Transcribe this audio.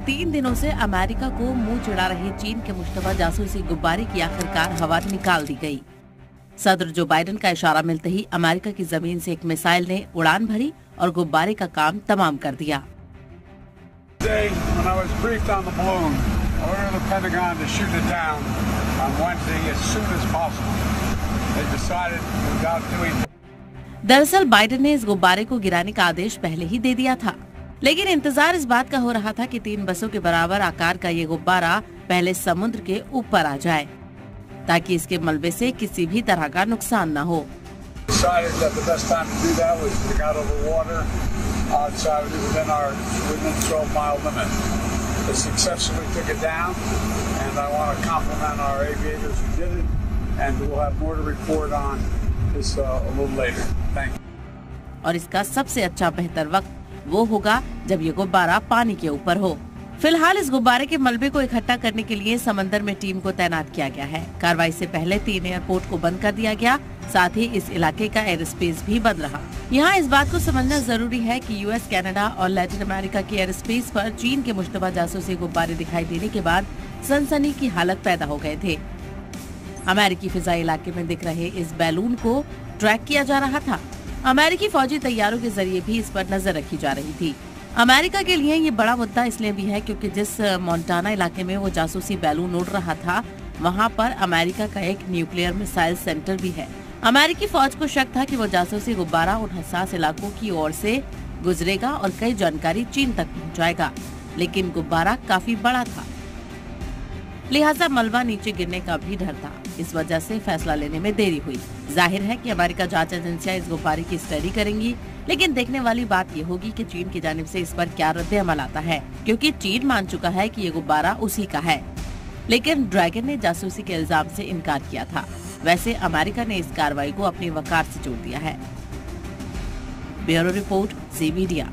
3 दिनों से अमेरिका को मुंह चिढ़ा रहे चीन के मुश्तबा जासूसी गुब्बारे की आखिरकार हवा निकाल दी गई। सदर जो बाइडेन का इशारा मिलते ही अमेरिका की जमीन से एक मिसाइल ने उड़ान भरी और गुब्बारे का काम तमाम कर दिया। दरअसल बाइडेन ने इस गुब्बारे को गिराने का आदेश पहले ही दे दिया था, लेकिन इंतजार इस बात का हो रहा था कि 3 बसों के बराबर आकार का ये गुब्बारा पहले समुद्र के ऊपर आ जाए ताकि इसके मलबे से किसी भी तरह का नुकसान न हो। और इसका सबसे अच्छा बेहतर वक्त वो होगा जब ये गुब्बारा पानी के ऊपर हो। फिलहाल इस गुब्बारे के मलबे को इकट्ठा करने के लिए समंदर में टीम को तैनात किया गया है। कार्रवाई से पहले 3 एयरपोर्ट को बंद कर दिया गया, साथ ही इस इलाके का एयर स्पेस भी बंद रहा। यहाँ इस बात को समझना जरूरी है कि यूएस, कनाडा और लैटिन अमेरिका के एयर स्पेस पर चीन के मुश्तबा जासूसी गुब्बारे दिखाई देने के बाद सनसनी की हालत पैदा हो गए थे। अमेरिकी फिजाई इलाके में दिख रहे इस बैलून को ट्रैक किया जा रहा था। अमेरिकी फौजी तैयारों के जरिए भी इस पर नजर रखी जा रही थी। अमेरिका के लिए ये बड़ा मुद्दा इसलिए भी है क्योंकि जिस मोंटाना इलाके में वो जासूसी बैलून उड़ रहा था, वहाँ पर अमेरिका का एक न्यूक्लियर मिसाइल सेंटर भी है। अमेरिकी फौज को शक था कि वो जासूसी गुब्बारा उन हसास इलाकों की ओर से गुजरेगा और कई जानकारी चीन तक पहुँचाएगा, लेकिन गुब्बारा काफी बड़ा था, लिहाजा मलबा नीचे गिरने का भी डर था। इस वजह से फैसला लेने में देरी हुई। जाहिर है कि अमेरिका जांच एजेंसियां इस गुब्बारे की स्टडी करेंगी, लेकिन देखने वाली बात ये होगी कि चीन की जानिब से इस पर क्या रद्द अमल आता है, क्योंकि चीन मान चुका है कि ये गुब्बारा उसी का है, लेकिन ड्रैगन ने जासूसी के इल्जाम से इनकार किया था। वैसे अमेरिका ने इस कार्रवाई को अपनी वकार से जोड़ दिया है। ब्यूरो रिपोर्ट, ज़ी मीडिया।